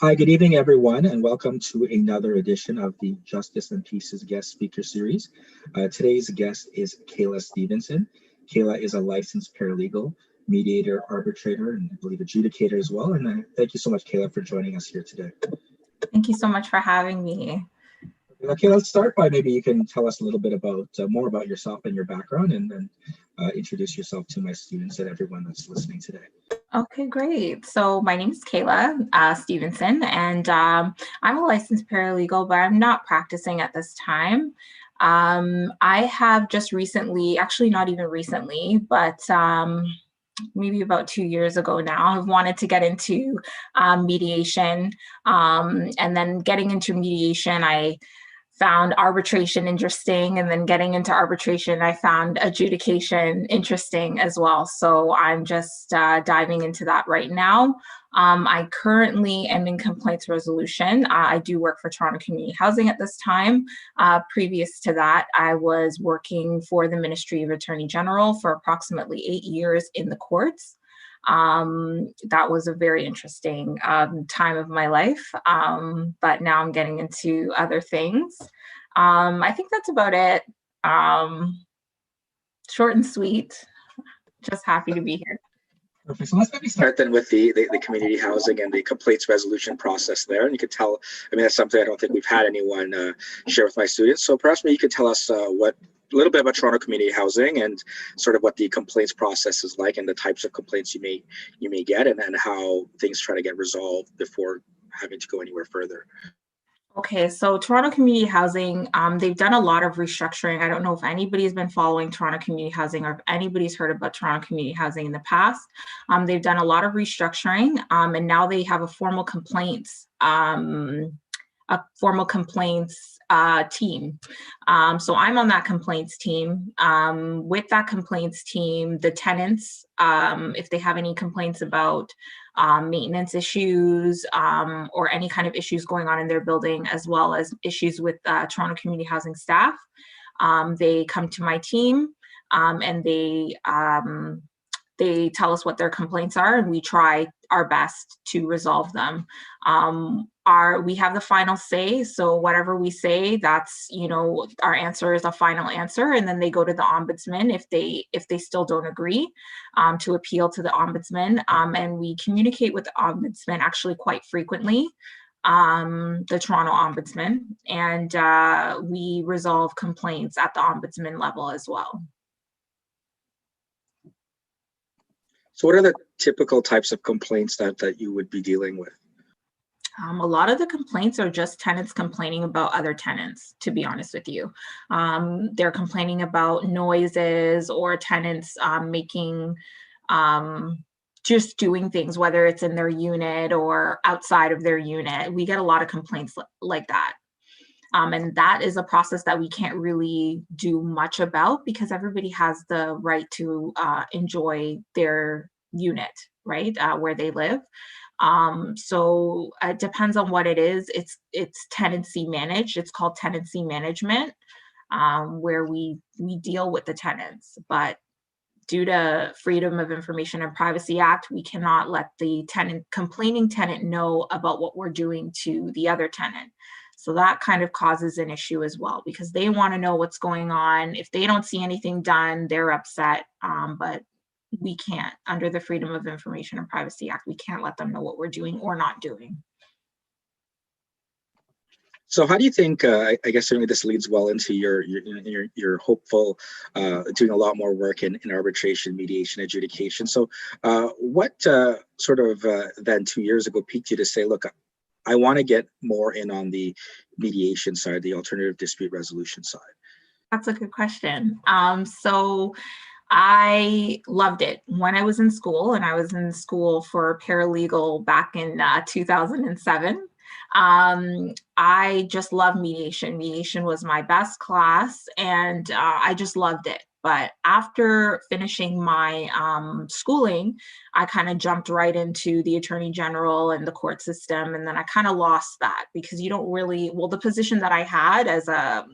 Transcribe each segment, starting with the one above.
Hi, good evening, everyone, and welcome to another edition of the Justice and Peace's guest speaker series. Today's guest is Kayla Stephenson. Kayla is a licensed paralegal, mediator, arbitrator, and I believe adjudicator as well. And thank you so much, Kayla, for joining us here today. Thank you so much for having me. Okay, let's start by maybe you can tell us a little bit about more about yourself and your background, and then introduce yourself to my students and everyone that's listening today. Okay, great. So my name is Kayla Stephenson, and I'm a licensed paralegal, but I'm not practicing at this time. I have just recently, actually not even recently, but maybe about 2 years ago now, I've wanted to get into mediation. And then getting into mediation, I found arbitration interesting, and then getting into arbitration, I found adjudication interesting as well. So I'm just diving into that right now. I currently am in complaints resolution. I do work for Toronto Community Housing at this time. Previous to that, I was working for the Ministry of Attorney General for approximately 8 years in the courts. That was a very interesting time of my life, but now I'm getting into other things. I think that's about it. Short and sweet. Just happy to be here. Perfect. So let's maybe start then with the community housing and the complaints resolution process there. And you could tell, I mean, that's something I don't think we've had anyone share with my students. So perhaps maybe you could tell us a little bit about Toronto Community Housing and sort of what the complaints process is like and the types of complaints you may get, and then how things try to get resolved before having to go anywhere further. Okay, so Toronto Community Housing, they've done a lot of restructuring. I don't know if anybody's been following Toronto Community Housing or if anybody's heard about Toronto Community Housing in the past. They've done a lot of restructuring, and now they have a formal complaints team. So I'm on that complaints team. With that complaints team, the tenants, if they have any complaints about maintenance issues or any kind of issues going on in their building, as well as issues with Toronto Community Housing staff, they come to my team and they tell us what their complaints are, and we try our best to resolve them. We have the final say, so whatever we say, that's, our answer is a final answer, and then they go to the ombudsman if they still don't agree, to appeal to the ombudsman, and we communicate with the ombudsman actually quite frequently, the Toronto ombudsman, and we resolve complaints at the ombudsman level as well. So what are the typical types of complaints that you would be dealing with? A lot of the complaints are just tenants complaining about other tenants, to be honest with you. They're complaining about noises or tenants just doing things, whether it's in their unit or outside of their unit. We get a lot of complaints like that. And that is a process that we can't really do much about because everybody has the right to enjoy their unit, right, where they live. So it depends on what it is. It's tenancy managed. It's called tenancy management, where we deal with the tenants. But due to Freedom of Information and Privacy Act, we cannot let the complaining tenant know about what we're doing to the other tenant. So that kind of causes an issue as well, because they want to know what's going on. If they don't see anything done, they're upset. But we can't, under the Freedom of Information and Privacy Act, we can't let them know what we're doing or not doing. So how do you think, I guess certainly this leads well into your hopeful doing a lot more work in arbitration, mediation, adjudication. So what sort of then 2 years ago piqued you to say, look, I want to get more in on the mediation side, the alternative dispute resolution side? That's a good question. So I loved it when I was in school, and I was in school for paralegal back in 2007. I just love mediation. Mediation was my best class, and I just loved it. But after finishing my schooling, I kind of jumped right into the Attorney General and the court system, and then I kind of lost that because you don't really, the position that I had as a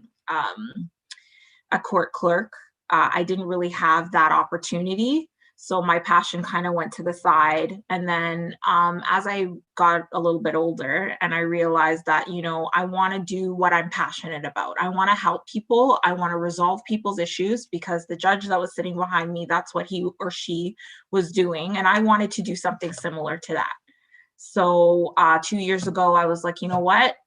court clerk, I didn't really have that opportunity. So my passion kind of went to the side. And then as I got a little bit older and I realized that, I want to do what I'm passionate about. I want to help people. I want to resolve people's issues, because the judge that was sitting behind me, that's what he or she was doing. And I wanted to do something similar to that. So 2 years ago, I was like, you know what?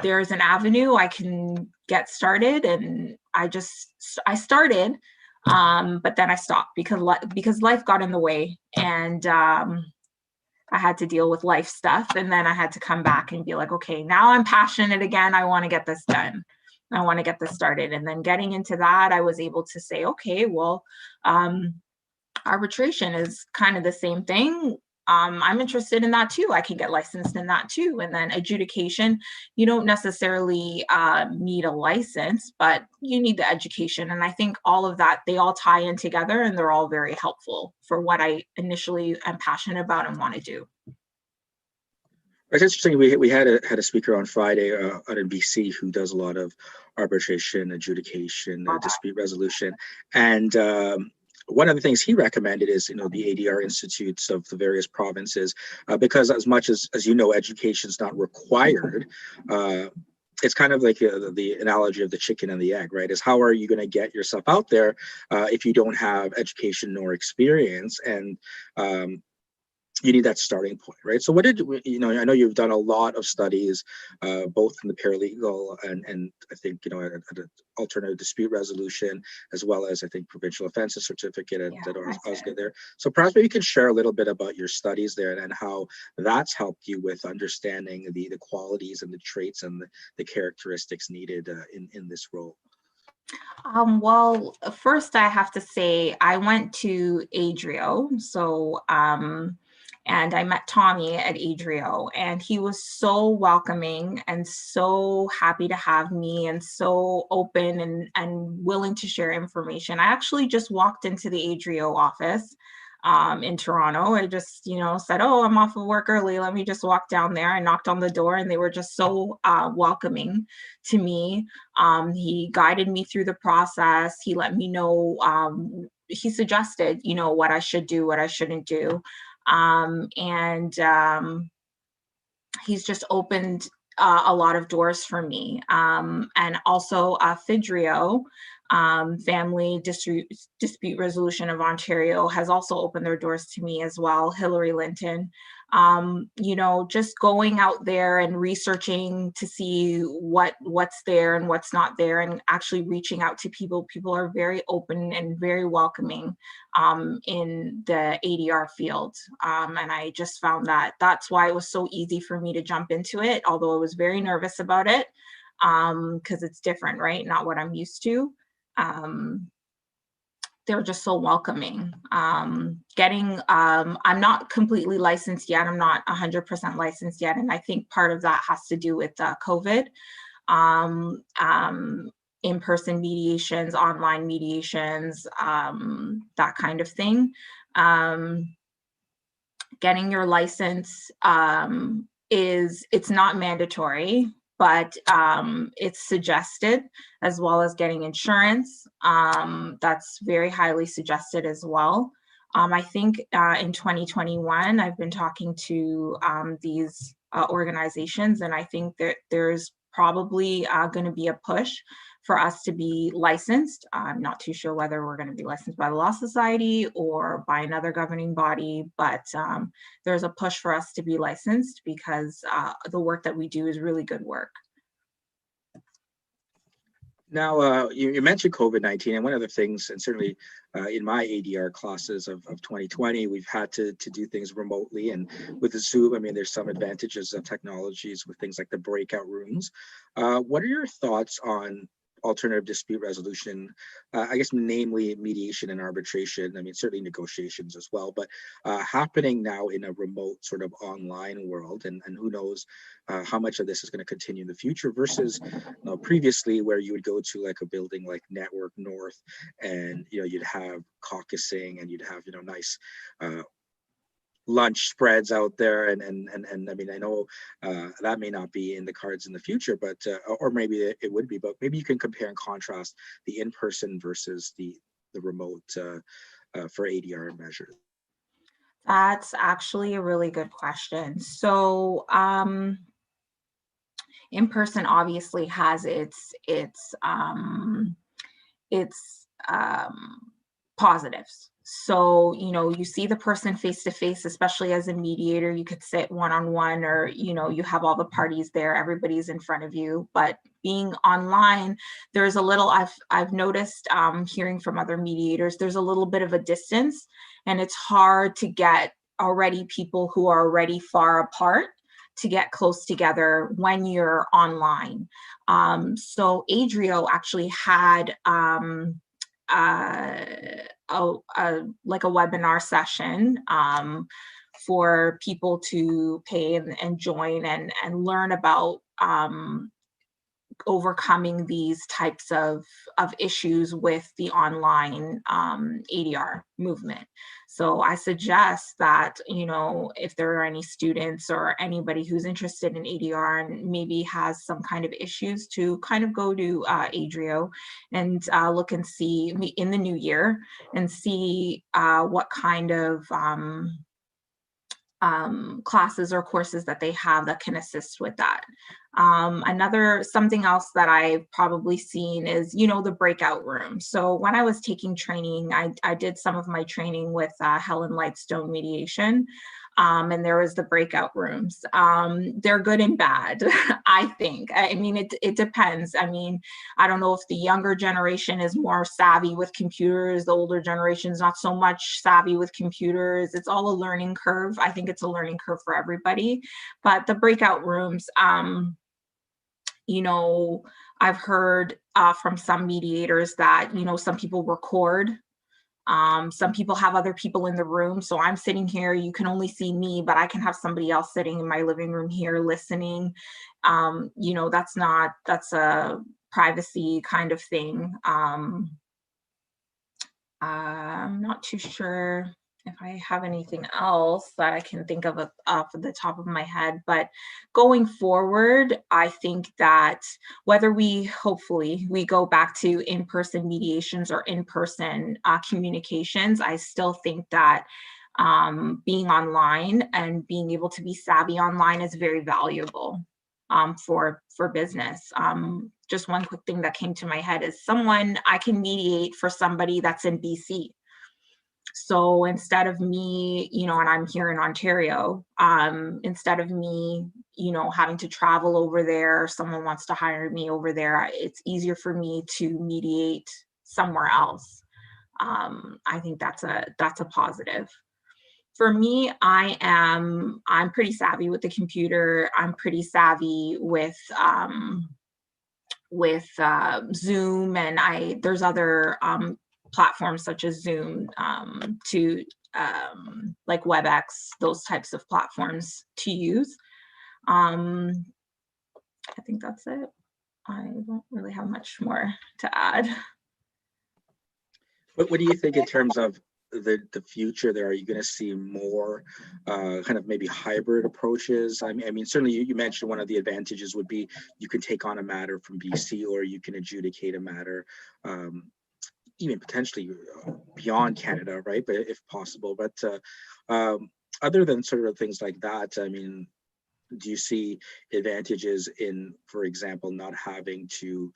There's an avenue I can get started. And I started, but then I stopped because life got in the way, and I had to deal with life stuff. And then I had to come back and be like, okay, now I'm passionate again. I want to get this done. I want to get this started. And then getting into that, I was able to say, okay, well, arbitration is kind of the same thing. I'm interested in that too. I can get licensed in that too. And then adjudication, you don't necessarily need a license, but you need the education. And I think all of that, they all tie in together, and they're all very helpful for what I initially am passionate about and want to do. It's interesting. We had a speaker on Friday out in BC who does a lot of arbitration, adjudication, dispute resolution, and one of the things he recommended is, the ADR institutes of the various provinces, because as much as education is not required. It's kind of like the analogy of the chicken and the egg, right? Is how are you going to get yourself out there if you don't have education nor experience? And you need that starting point, right? So what did I know you've done a lot of studies, both in the paralegal and I think at alternative dispute resolution, as well as I think provincial offenses certificate at Osgood there. So perhaps maybe you can share a little bit about your studies there and how that's helped you with understanding the qualities and the traits and the characteristics needed in this role. Well, first I have to say I went to Adrio. So and I met Tommy at Adrio, and he was so welcoming and so happy to have me and so open and willing to share information. I actually just walked into the Adrio office in Toronto. I just, said, oh, I'm off of work early. Let me just walk down there. I knocked on the door, and they were just so welcoming to me. He guided me through the process. He let me know, he suggested, what I should do, what I shouldn't do. And he's just opened a lot of doors for me. And also FIDRIO, Family Dispute Resolution of Ontario, has also opened their doors to me as well. Hillary Linton, just going out there and researching to see what's there and what's not there, and actually reaching out to people. People are very open and very welcoming in the ADR field. And I just found that's why it was so easy for me to jump into it, although I was very nervous about it, because it's different, right? Not what I'm used to. They were just so welcoming. I'm not completely licensed yet. I'm not 100% licensed yet. And I think part of that has to do with COVID, in-person mediations, online mediations, that kind of thing. Getting your license it's not mandatory, but it's suggested, as well as getting insurance. That's very highly suggested as well. I think in 2021, I've been talking to these organizations, and I think that there's probably going to be a push for us to be licensed. I'm not too sure whether we're going to be licensed by the Law Society or by another governing body, but there's a push for us to be licensed, because the work that we do is really good work. Now, you mentioned COVID-19, and one of the things, and certainly in my ADR classes of 2020, we've had to do things remotely. And with the Zoom, I mean, there's some advantages of technologies with things like the breakout rooms. What are your thoughts on alternative dispute resolution, I guess, namely mediation and arbitration? I mean, certainly negotiations as well, but happening now in a remote sort of online world, and who knows how much of this is going to continue in the future versus previously, where you would go to like a building like Network North, and you'd have caucusing, and you'd have nice lunch spreads out there, and I mean, I know that may not be in the cards in the future, but or maybe it would be, but maybe you can compare and contrast the in-person versus the remote for ADR measures? That's actually a really good question. So, in person obviously has its positives. So, you see the person face to face, especially as a mediator. You could sit one on one, or, you have all the parties there, everybody's in front of you. But being online, there's a little, I've noticed, hearing from other mediators, there's a little bit of a distance, and it's hard to get already people who are already far apart to get close together when you're online. So Adrio actually had uh, like a webinar session for people to pay and join and learn about overcoming these types of issues with the online ADR movement. So I suggest that, if there are any students or anybody who's interested in ADR and maybe has some kind of issues, to kind of go to Adrio and look and see in the new year and see what kind of classes or courses that they have that can assist with that. Something else that I've probably seen is, the breakout room. So when I was taking training, I did some of my training with Helen Lightstone Mediation. And there was the breakout rooms. They're good and bad, I think. I mean, it depends. I mean, I don't know if the younger generation is more savvy with computers, the older generation is not so much savvy with computers. It's all a learning curve. I think it's a learning curve for everybody. But the breakout rooms, I've heard from some mediators that, some people record. Some people have other people in the room. So I'm sitting here, you can only see me, but I can have somebody else sitting in my living room here listening. That's a privacy kind of thing. I'm not too sure if I have anything else that I can think of off the top of my head, but going forward, I think that whether hopefully we go back to in-person mediations or in-person communications, I still think that being online and being able to be savvy online is very valuable for business. Just one quick thing that came to my head is I can mediate for somebody that's in BC. So instead of me, and I'm here in Ontario, instead of me, having to travel over there, someone wants to hire me over there, it's easier for me to mediate somewhere else. I think that's a positive. For me, I'm pretty savvy with the computer. I'm pretty savvy with Zoom, and there's other platforms such as Zoom to like WebEx, those types of platforms to use. I think that's it. I don't really have much more to add. What do you think in terms of the future there? Are you going to see more kind of maybe hybrid approaches? I mean, certainly you mentioned one of the advantages would be you can take on a matter from BC, or you can adjudicate a matter even potentially beyond Canada, right? But if possible, but other than sort of things like that, I mean, do you see advantages in, for example, not having to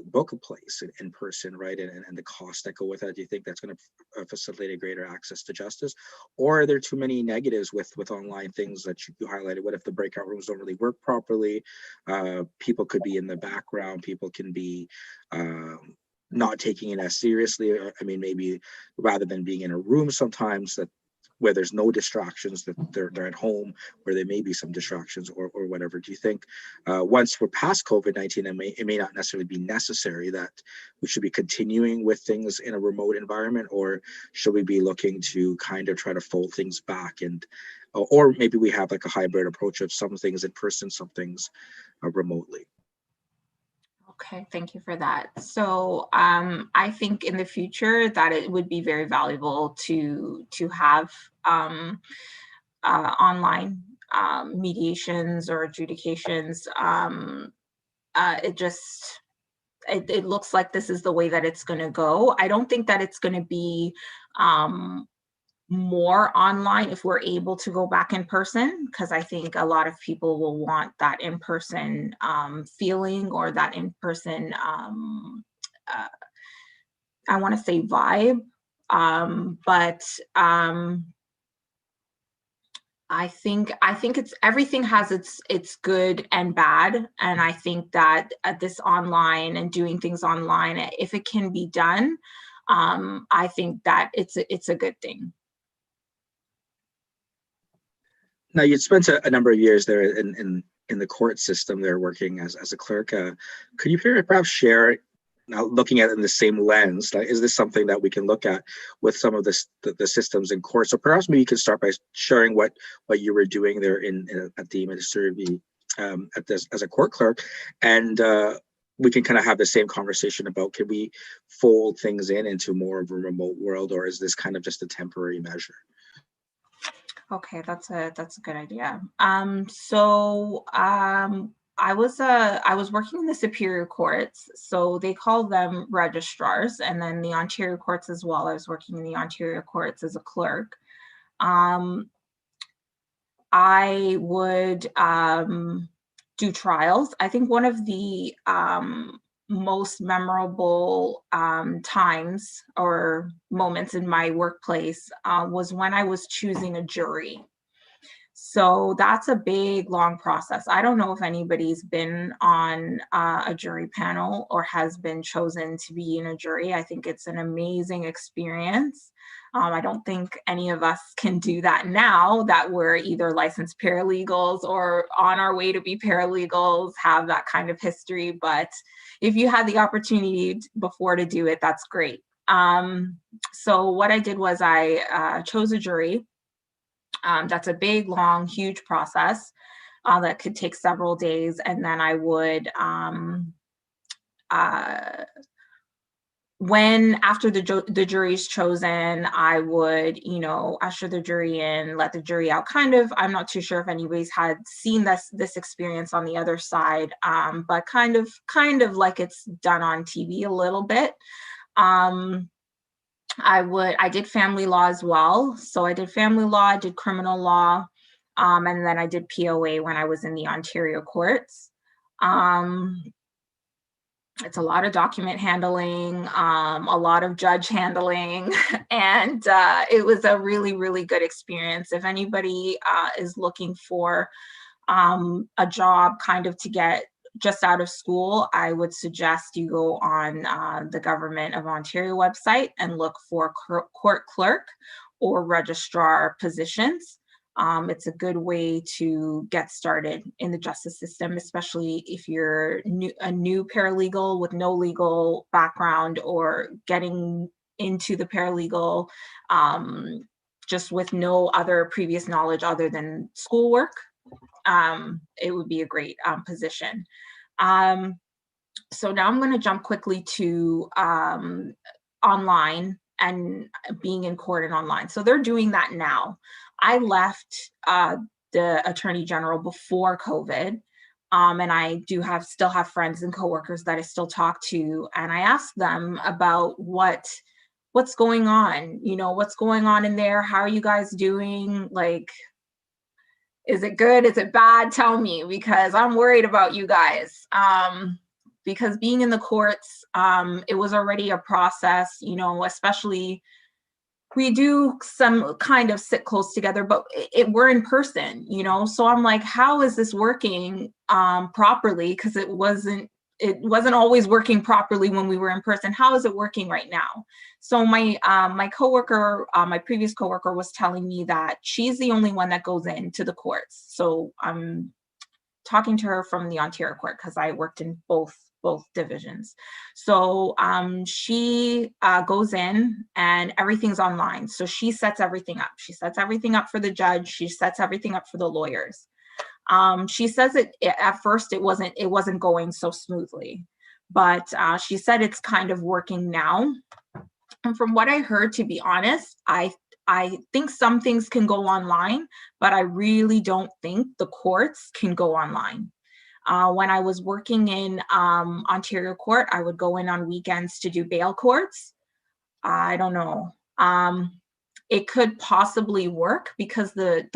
book a place in person, right? And the costs that go with that? Do you think that's going to facilitate a greater access to justice? Or are there too many negatives with online things that you highlighted? What if the breakout rooms don't really work properly? People could be in the background. People can be not taking it as seriously. I mean, maybe rather than being in a room sometimes that where there's no distractions, that they're at home where there may be some distractions or whatever. Do you think once we're past COVID-19, it may not necessarily be necessary that we should be continuing with things in a remote environment, or should we be looking to kind of try to fold things back, and or maybe we have like a hybrid approach of some things in person, some things remotely? Okay, thank you for that. So I think in the future that it would be very valuable to have online mediations or adjudications. It just it looks like this is the way that it's going to go. I don't think that it's going to be more online if we're able to go back in person, because I think a lot of people will want that in-person feeling, or that in-person, I want to say vibe. But I think it's, everything has its good and bad, and I think that this online and doing things online, if it can be done, I think that it's a good thing. Now, you'd spent a number of years there in the court system there, working as a clerk. Could you perhaps share, now looking at it in the same lens, like, is this something that we can look at with some of the systems in court? So perhaps maybe you can start by sharing what you were doing there at the Ministry at this as a court clerk, and we can kind of have the same conversation about, can we fold things into more of a remote world, or is this kind of just a temporary measure? Okay, that's a good idea. I was working in the superior courts, so they call them registrars, and then the Ontario courts as well. I was working in the Ontario courts as a clerk. I would do trials. I think one of the most memorable times or moments in my workplace was when I was choosing a jury. So that's a big, long process. I don't know if anybody's been on a jury panel or has been chosen to be in a jury. I think it's an amazing experience. I don't think any of us can do that now that we're either licensed paralegals or on our way to be paralegals, have that kind of history. But if you had the opportunity before to do it, that's great. So what I did was I chose a jury. That's a big, long, huge process that could take several days. And then I would, after the jury's chosen, I would, usher the jury in, let the jury out. Kind of, I'm not too sure if anybody's had seen this experience on the other side, but kind of like it's done on TV a little bit. I did family law as well. So I did family law, I did criminal law, and then I did POA when I was in the Ontario courts. It's a lot of document handling, a lot of judge handling, and it was a really, really good experience. If anybody is looking for a job kind of to get just out of school, I would suggest you go on the Government of Ontario website and look for court clerk or registrar positions. It's a good way to get started in the justice system, especially if you're a new paralegal with no legal background, or getting into the paralegal just with no other previous knowledge other than schoolwork. It would be a great position. So now I'm going to jump quickly to online and being in court and online. So they're doing that now. I left the Attorney General before COVID, and I still have friends and coworkers that I still talk to, and I asked them about what's going on. What's going on in there? How are you guys doing? Like, is it good? Is it bad? Tell me, because I'm worried about you guys. Because being in the courts, it was already a process, especially we do some kind of sit close together, but we're in person, so I'm like, how is this working properly? Because it wasn't always working properly when we were in person. How is it working right now? So my coworker, my previous coworker, was telling me that she's the only one that goes into the courts. So I'm talking to her from the Ontario court because I worked in both divisions. So she goes in and everything's online. So she sets everything up. She sets everything up for the judge. She sets everything up for the lawyers. She says at first it wasn't going so smoothly, but she said it's kind of working now. And from what I heard, to be honest, I think some things can go online, but I really don't think the courts can go online. When I was working in Ontario court, I would go in on weekends to do bail courts. I don't know. It could possibly work because the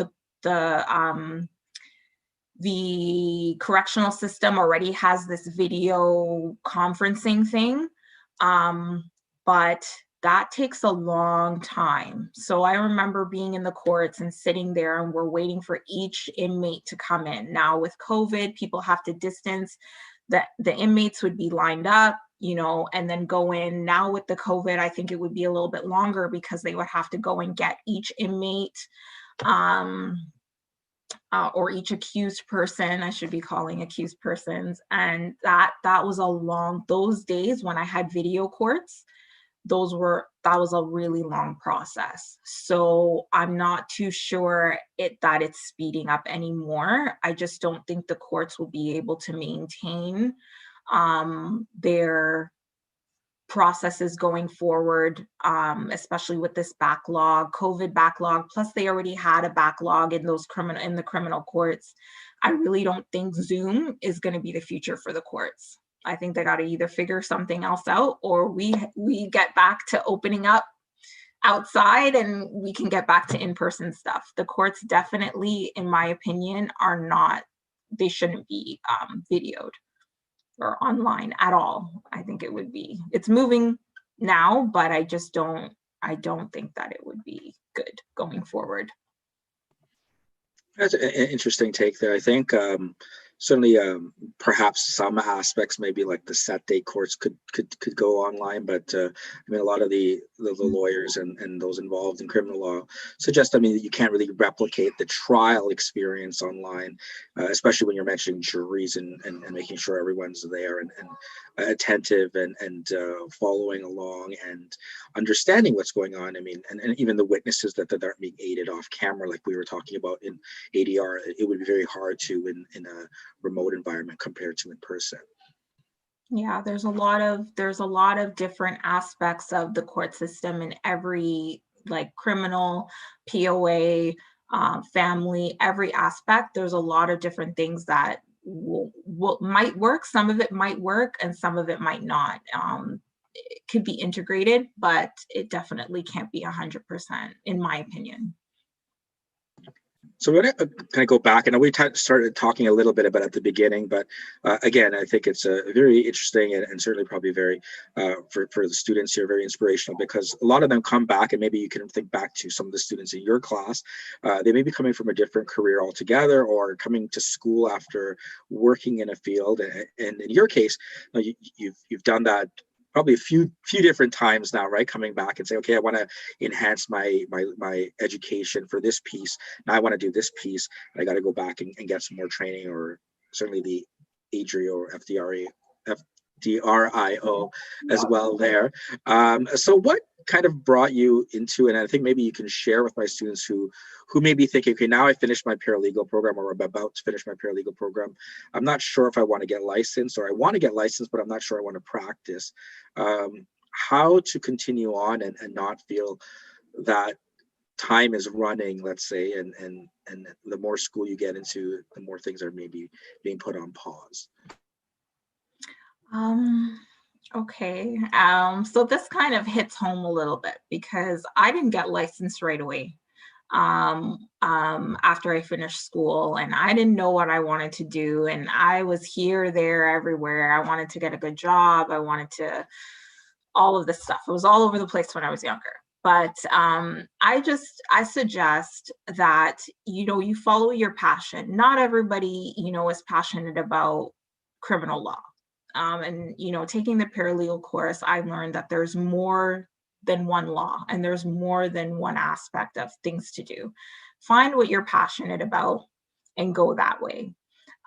correctional system already has this video conferencing thing, but that takes a long time. So I remember being in the courts and sitting there, and we're waiting for each inmate to come in. Now with COVID, people have to distance. The inmates would be lined up, and then go in. Now with the COVID, I think it would be a little bit longer because they would have to go and get each inmate, or each accused person. I should be calling accused persons. And that was those days when I had video courts, that was a really long process. So I'm not too sure that it's speeding up anymore. I just don't think the courts will be able to maintain their processes going forward, especially with this COVID backlog. Plus, they already had a backlog in the criminal courts. I really don't think Zoom is going to be the future for the courts. I think they got to either figure something else out, or we get back to opening up outside and we can get back to in-person stuff. The courts definitely, in my opinion, they shouldn't be videoed or online at all. I think it's moving now, but I don't think that it would be good going forward. That's an interesting take there. I think certainly perhaps some aspects, maybe like the set date courts could go online, but I mean, a lot of the lawyers and those involved in criminal law suggest, I mean, that you can't really replicate the trial experience online, especially when you're mentioning juries and making sure everyone's there and attentive and following along and understanding what's going on. I mean, and even the witnesses that aren't being aided off camera, like we were talking about in ADR, it would be very hard to in a remote environment compared to in person. Yeah, there's a lot of different aspects of the court system in every, like, criminal, POA, family, every aspect. There's a lot of different things that might work. Some of it might work and some of it might not. It could be integrated, but it definitely can't be 100%, in my opinion. So we're going to kind of go back, and we started talking a little bit about at the beginning, but again, I think it's a very interesting and certainly probably very, for the students here, very inspirational, because a lot of them come back, and maybe you can think back to some of the students in your class. They may be coming from a different career altogether, or coming to school after working in a field. And in your case, you've done that probably a few different times now, right? Coming back and say, okay, I want to enhance my education for this piece. Now I want to do this piece. I got to go back and get some more training, or certainly the ADRIO or FDRIO as well there. So what kind of brought you into, and I think maybe you can share with my students who may be thinking, okay, now I finished my paralegal program, or I'm about to finish my paralegal program. I'm not sure if I want to get licensed, or I want to get licensed, but I'm not sure I want to practice. How to continue on and not feel that time is running, let's say, and the more school you get into, the more things are maybe being put on pause. Okay. So this kind of hits home a little bit because I didn't get licensed right away after I finished school, and I didn't know what I wanted to do. And I was here, there, everywhere. I wanted to get a good job. I wanted to, all of this stuff. It was all over the place when I was younger. But I suggest that, you follow your passion. Not everybody, is passionate about criminal law. And taking the paralegal course, I learned that there's more than one law, and there's more than one aspect of things to do. Find what you're passionate about and go that way.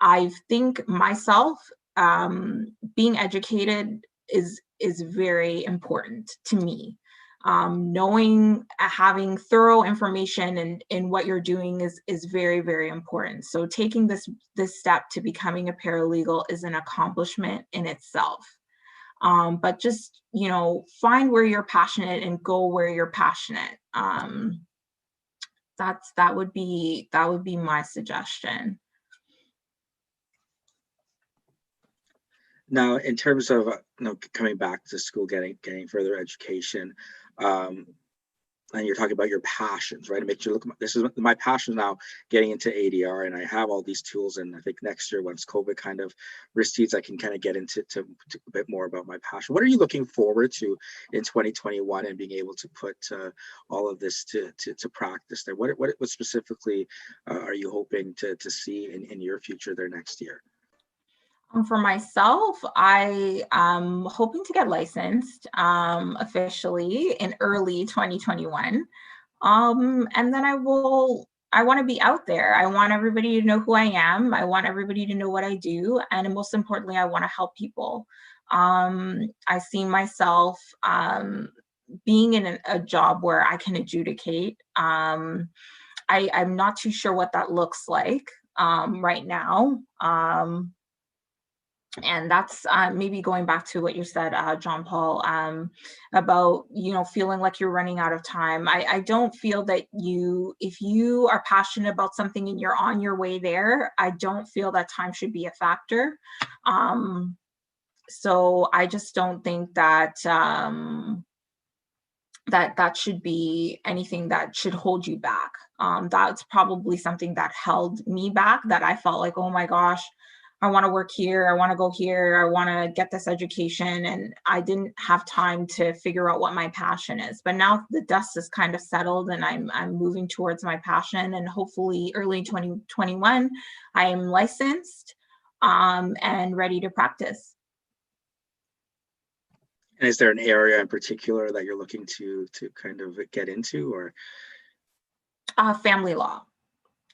I think myself, being educated is very important to me. Having thorough information in what you're doing is very, very important. So taking this step to becoming a paralegal is an accomplishment in itself. But just, find where you're passionate and go where you're passionate. That would be my suggestion. Now, in terms of coming back to school, getting further education, um, and you're talking about your passions, right? It makes you look. This is my passion now, getting into ADR, and I have all these tools. And I think next year, once COVID kind of recedes, I can kind of get into a bit more about my passion. What are you looking forward to in 2021 and being able to put all of this to practice there? What specifically are you hoping to see in your future there next year? For myself, I am hoping to get licensed officially in early 2021. And then I want to be out there. I want everybody to know who I am. I want everybody to know what I do. And most importantly, I want to help people. I see myself being in a job where I can adjudicate. I'm not too sure what that looks like right now. And that's maybe going back to what you said, John Paul, about feeling like you're running out of time. I don't feel that if you are passionate about something and you're on your way there, I don't feel that time should be a factor. So I just don't think that that should be anything that should hold you back. That's probably something that held me back, that I felt like, oh my gosh, I want to work here, I want to go here, I want to get this education. And I didn't have time to figure out what my passion is. But now the dust is kind of settled and I'm moving towards my passion. And hopefully early 2021, I am licensed and ready to practice. And is there an area in particular that you're looking to kind of get into, or? Family law.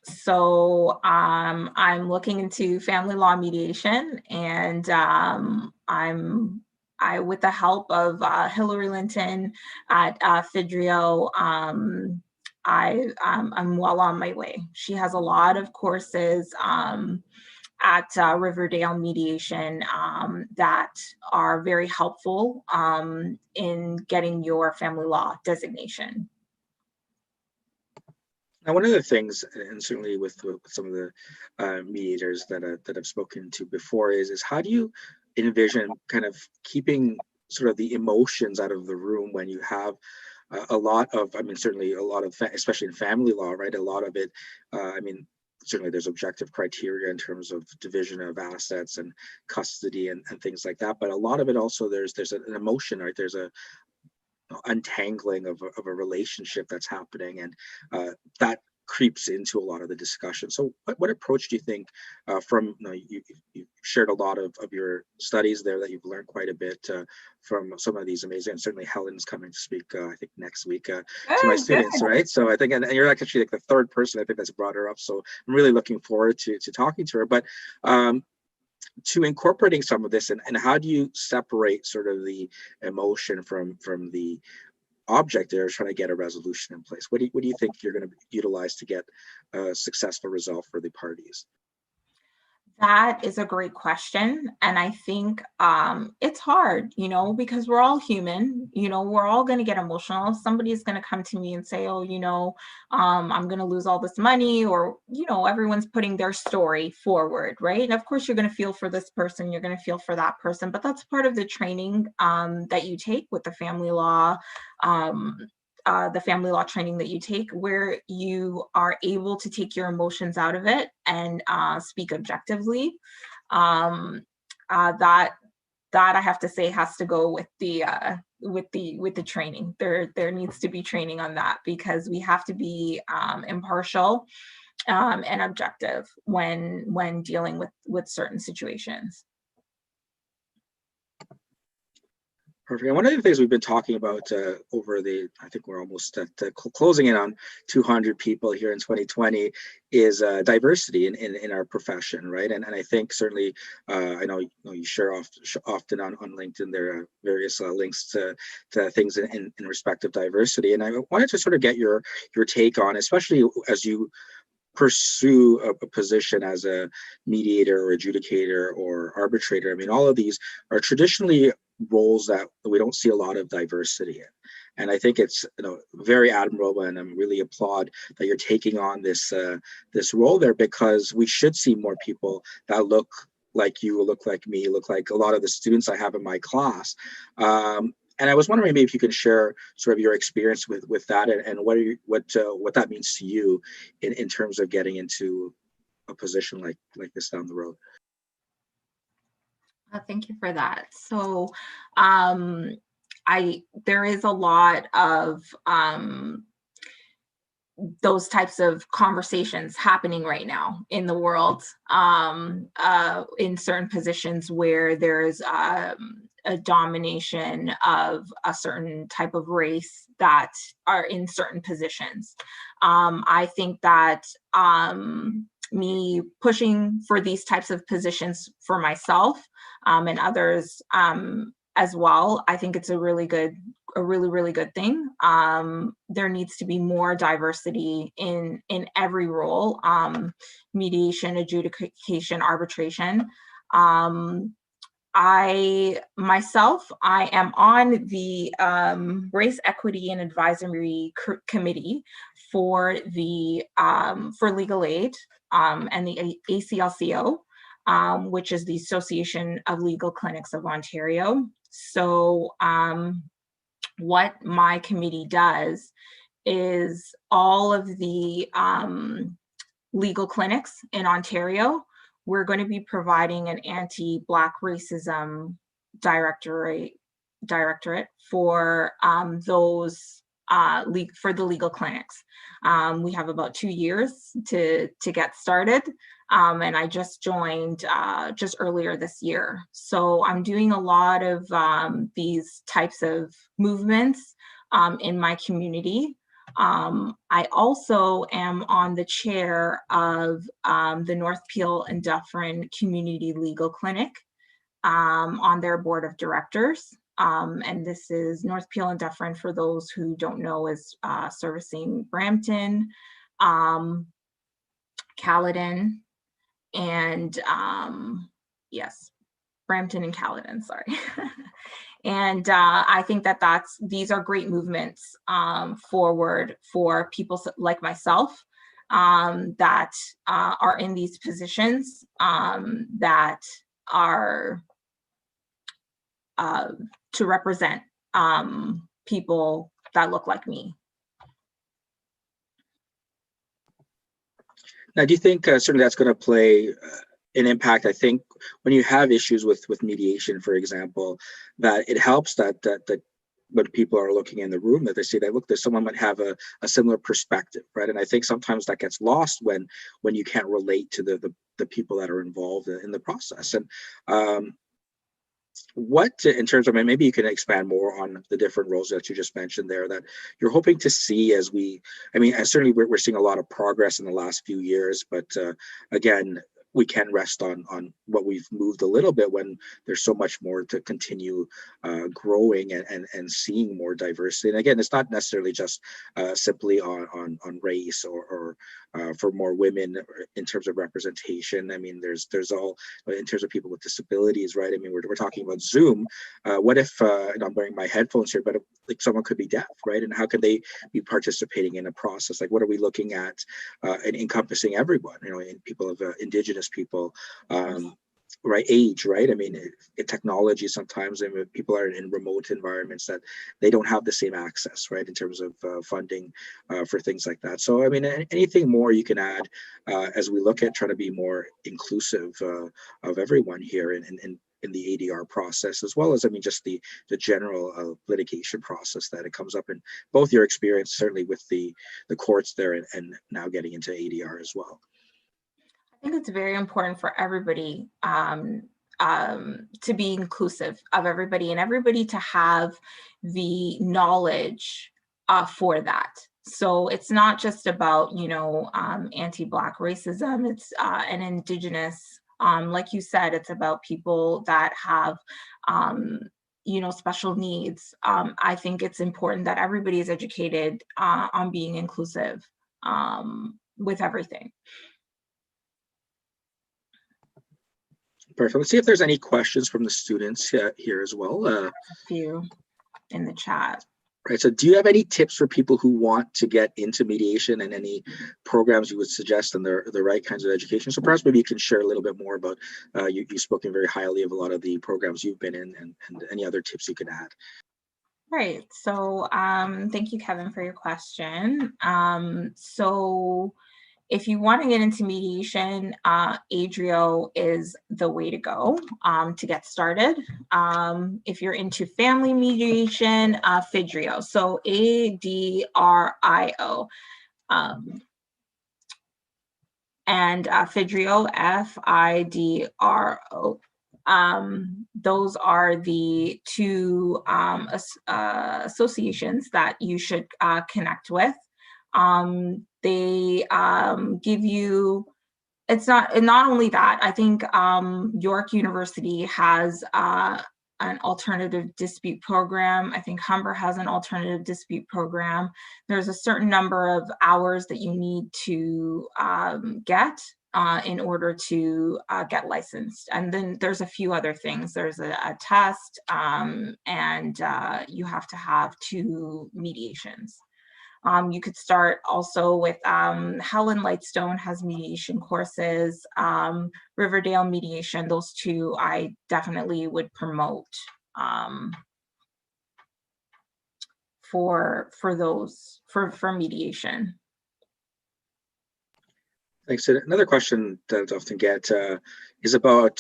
So I'm looking into family law mediation, and with the help of Hillary Linton at FIDRIO, I'm well on my way. She has a lot of courses at Riverdale Mediation that are very helpful in getting your family law designation. Now, one of the things, and certainly with some of the mediators that I've spoken to before, is how do you envision kind of keeping sort of the emotions out of the room when you have a lot of, I mean, certainly a lot of, especially in family law, right? A lot of it, I mean, certainly there's objective criteria in terms of division of assets and custody and things like that. But a lot of it also, there's an emotion, right? There's a untangling of a relationship that's happening, and that creeps into a lot of the discussion. So what approach do you think from you shared a lot of your studies there, that you've learned quite a bit from some of these amazing, and certainly Helen's coming to speak I think next week to my students, right? So I think, and you're actually like the third person I think that's brought her up, so I'm really looking forward to talking to her. But to incorporating some of this, and how do you separate sort of the emotion from the object there, is trying to get a resolution in place? What do you think you're going to utilize to get a successful result for the parties? That is a great question. And I think it's hard, because we're all human, we're all going to get emotional. Somebody's going to come to me and say, oh, I'm going to lose all this money, or, everyone's putting their story forward, right? And of course, you're going to feel for this person, you're going to feel for that person, but that's part of the training that you take with the family law. The family law training that you take, where you are able to take your emotions out of it and speak objectively. That I have to say has to go with the training. There needs to be training on that, because we have to be impartial and objective when dealing with certain situations. Perfect. And one of the things we've been talking about I think we're almost at closing in on 200 people here in 2020, is diversity in our profession, right? And I think certainly, I know you share often on LinkedIn, there are various links to things in respect of diversity. And I wanted to sort of get your take on, especially as you pursue a position as a mediator or adjudicator or arbitrator. I mean, all of these are traditionally roles that we don't see a lot of diversity in. And I think it's very admirable, and I'm really applaud that you're taking on this role there, because we should see more people that look like you, look like me, look like a lot of the students I have in my class. And I was wondering maybe if you can share sort of your experience with that, and what that means to you in terms of getting into a position like this down the road. Thank you for that. So, there is a lot of those types of conversations happening right now in the world, in certain positions where there's a domination of a certain type of race that are in certain positions. I think that me pushing for these types of positions for myself, and others as well, I think it's a really good thing. There needs to be more diversity in every role, mediation, adjudication, arbitration. I am on the Race Equity and Advisory Committee for the for legal aid, and the ACLCO, which is the Association of Legal Clinics of Ontario. So what my committee does is all of the legal clinics in Ontario, we're going to be providing an anti-Black racism directorate for those for the legal clinics. We have about 2 years to get started, and I just joined just earlier this year. So I'm doing a lot of these types of movements in my community. I also am on the chair of the North Peel and Dufferin Community Legal Clinic, on their board of directors. And this is North Peel and Dufferin, for those who don't know, is servicing Brampton, Caledon, and yes, Brampton and Caledon, sorry. And I think that these are great movements forward for people like myself, that are in these positions, that are to represent people that look like me. Now, do you think certainly that's going to play an impact? I think when you have issues with mediation, for example, that it helps that when people are looking in the room, that they see that, look, there's someone might have a similar perspective, right? And I think sometimes that gets lost when you can't relate to the people that are involved in the process. And what, in terms of, maybe you can expand more on the different roles that you just mentioned there that you're hoping to see as certainly we're seeing a lot of progress in the last few years, but again, we can rest on what we've moved a little bit when there's so much more to continue growing and seeing more diversity. And again, it's not necessarily just simply on race or for more women in terms of representation. I mean, there's all in terms of people with disabilities, right? I mean, we're talking about Zoom. What if, and I'm wearing my headphones here, but if, like, someone could be deaf, right? And how can they be participating in a process? Like, what are we looking at and encompassing everyone, and people of Indigenous people, right, age, right? I mean, technology sometimes, and people are in remote environments that they don't have the same access, right, in terms of funding for things like that. So, I mean, anything more you can add as we look at trying to be more inclusive of everyone here in the ADR process, as well as, I mean, just the general litigation process that it comes up in both your experience, certainly with the courts there, and now getting into ADR as well. I think it's very important for everybody to be inclusive of everybody, and everybody to have the knowledge for that. So it's not just about, anti-Black racism, it's an Indigenous, like you said, it's about people that have, special needs. I think it's important that everybody is educated on being inclusive with everything. Perfect. Let's see if there's any questions from the students here as well. A few in the chat. Right. So do you have any tips for people who want to get into mediation, and any programs you would suggest, and the right kinds of education? So perhaps maybe you can share a little bit more about, you've spoken very highly of a lot of the programs you've been in, and any other tips you can add. Right. So thank you, Kevin, for your question. So if you want to get into mediation, Adrio is the way to go to get started. If you're into family mediation, Fidrio. So ADRIO. And Fidrio, FIDRO. Those are the two associations that you should connect with. They give you, it's not only that, I think York University has an alternative dispute program. I think Humber has an alternative dispute program. There's a certain number of hours that you need to get in order to get licensed. And then there's a few other things. There's a test, and you have to have 2 mediations. You could start also with Helen Lightstone has mediation courses, Riverdale mediation. Those 2 I definitely would promote for mediation. Thanks. So another question that I often get is about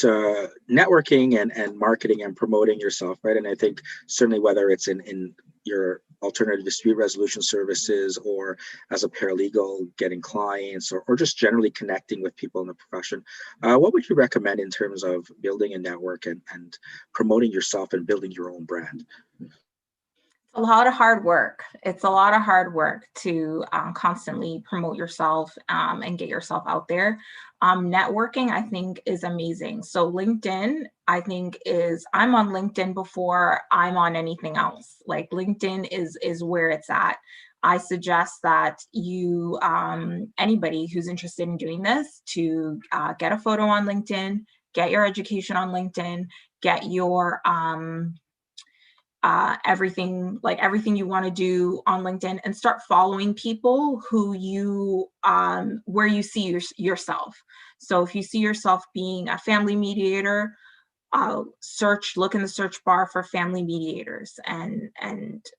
networking and marketing and promoting yourself, right? And I think certainly whether it's in your alternative dispute resolution services, or as a paralegal getting clients, or just generally connecting with people in the profession, what would you recommend in terms of building a network and promoting yourself and building your own brand? A lot of hard work. It's a lot of hard work to constantly promote yourself and get yourself out there. Networking, I think, is amazing. So LinkedIn, I think, I'm on LinkedIn before I'm on anything else. Like LinkedIn is where it's at. I suggest that you, anybody who's interested in doing this, to get a photo on LinkedIn, get your education on LinkedIn, get your everything you want to do on LinkedIn, and start following people who you where you see yourself. So if you see yourself being a family mediator, look in the search bar for family mediators and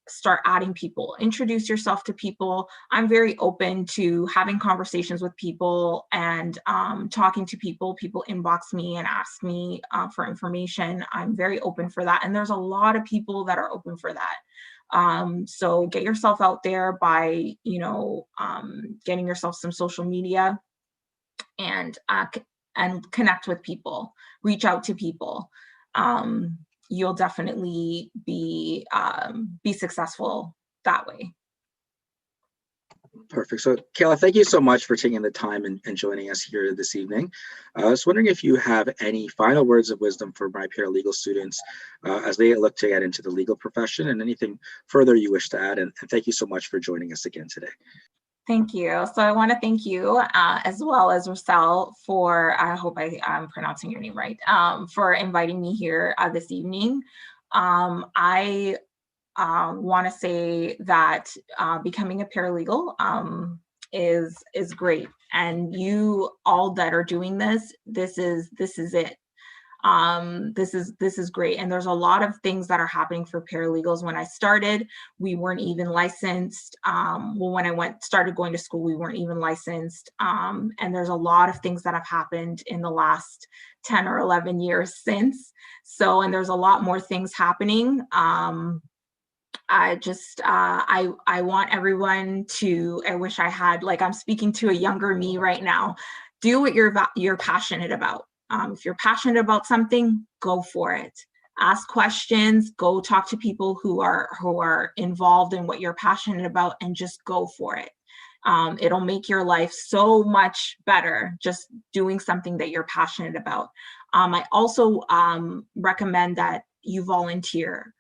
start adding people. Introduce yourself to people. I'm very open to having conversations with people and talking to people. People inbox me and ask me for information. I'm very open for that. And there's a lot of people that are open for that. So get yourself out there by, getting yourself some social media, and connect with people, reach out to people. You'll definitely be successful that way. Perfect. So, Kayla, thank you so much for taking the time and joining us here this evening. I was wondering if you have any final words of wisdom for my paralegal students as they look to get into the legal profession, and anything further you wish to add. And thank you so much for joining us again today. Thank you. So I want to thank you as well as Roselle for, I hope I'm pronouncing your name right, for inviting me here this evening. I want to say that becoming a paralegal is great, and you all that are doing this is it. This is great, and there's a lot of things that are happening for paralegals. When I started, we weren't even licensed. When I started going to school, we weren't even licensed, and there's a lot of things that have happened in the last 10 or 11 years since. So, and there's a lot more things happening. I just I want everyone to, I wish I had, like, I'm speaking to a younger me right now. Do what you're passionate about. If you're passionate about something, go for it. Ask questions, go talk to people who are involved in what you're passionate about, and just go for it. It'll make your life so much better just doing something that you're passionate about. I also recommend that you volunteer.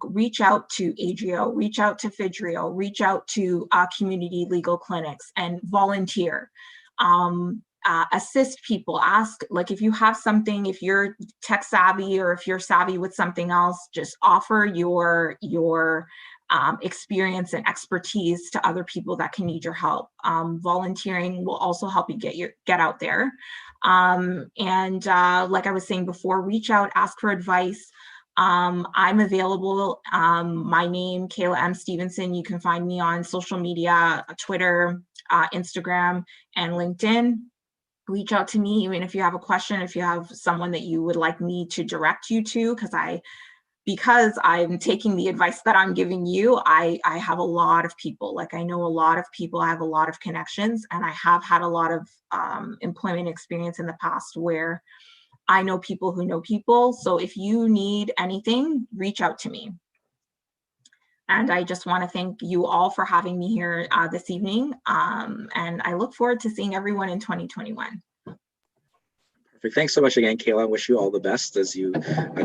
Reach out to Adrio, reach out to Fidrio, reach out to community legal clinics and volunteer. Assist people. Ask, like, if you have something, if you're tech savvy or if you're savvy with something else, just offer your experience and expertise to other people that can need your help. Volunteering will also help you get out there. Like I was saying before, reach out, ask for advice. I'm available. My name, Kayla M. Stephenson. You can find me on social media, Twitter, Instagram, and LinkedIn. Reach out to me, even if you have a question, if you have someone that you would like me to direct you to, because I'm taking the advice that I'm giving you, I have a lot of people. Like, I know a lot of people, I have a lot of connections, and I have had a lot of employment experience in the past where I know people who know people. So if you need anything, reach out to me. And I just want to thank you all for having me here this evening. And I look forward to seeing everyone in 2021. Perfect. Thanks so much again, Kayla. I wish you all the best as you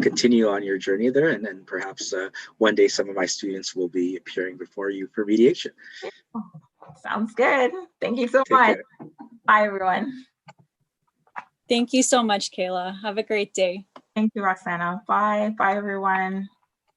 continue on your journey there. And then perhaps one day some of my students will be appearing before you for mediation. Sounds good. Thank you so Take much. care. Bye, everyone. Thank you so much, Kayla. Have a great day. Thank you, Roxana. Bye. Bye, everyone.